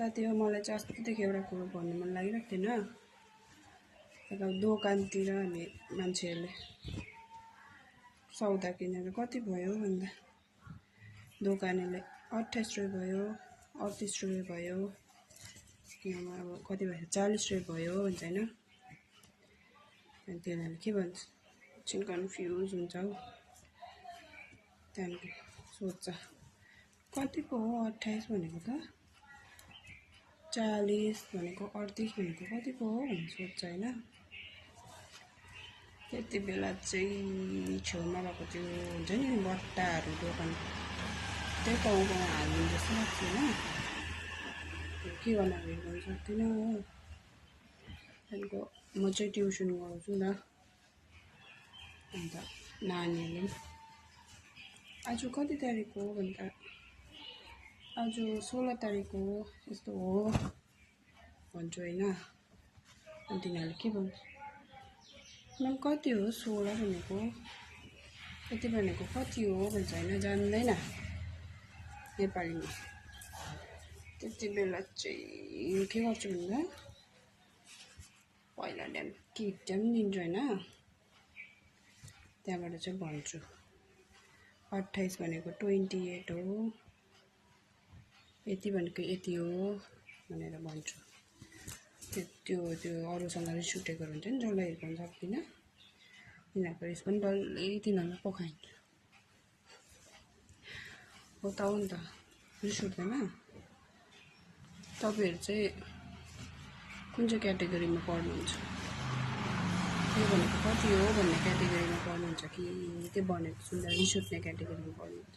साथी हो मलाई चाहिँ अस्तिदेखि एउटा कुरो भन्नु मन लागिरहेको थिएन। अब दोकानतिर हामी मान्छेहरूले सौदा किनेर कति भयो भन्दा दोकानेले 28 रुपैयाँ भयो, 38 रुपैयाँ भयो, किनमा अब कति भयो 40 रुपैयाँ भयो भन्छ हैन। अनि तिनीहरूले के भन्छ एकछिन कन्फ्युज हुन्छ हौ। त्यहाँदेखि सोध्छ कति पो हो 28 भनेको त, 40 भनेको 38 भनेको कति पो हो भन्ने सोध्छ हैन। त्यति बेला चाहिँ छेउमा भएको त्यो हुन्छ नि बट्टाहरू दोकान त्यही टाउमा हाल्नु जस्तो लाग्छ हैन। के गर्न गर्न सक्दिनँ हो। त्यहाँदेखिको म चाहिँ ट्युसन गराउँछु न। अन्त नानीहरूले आज कति तारिक हो भन्दा आज 16 तारिक हो यस्तो हो भन्छु हैन। अनि तिनीहरूले के भन्छ मैम कति हो 16 भनेको, यति भनेको कति हो भन्छ हैन, जान्दैन नेपालीमा। त्यति बेला चाहिँ के गर्छु भन्दा पहिला ड्याम्की इक्जाम दिन्छु हैन। त्यहाँबाट चाहिँ भन्छु 28 भनेको 28 हो, यति भनेको यति हो भनेर भन्छु। त्यो अरूसँग रिस उठेको हुन्छ नि जसलाई हिर्काउन सक्दिनँ तिनीहरूको रिस पनि डल्लै तिनीहरूलाई पखाइन्छ। बताऊ नि त रिस उठ्दैन? तपाईँहरू चाहिँ कुन चाहिँ क्याटेगोरीमा पढ्नुहुन्छ? यो भनेको कति हो भन्ने क्याटेगोरीमा पढ्नुहुन्छ कि त्यो भनेको सुन्दा रिस उठ्ने क्याटेगोरीमा पढ्नुहुन्छ?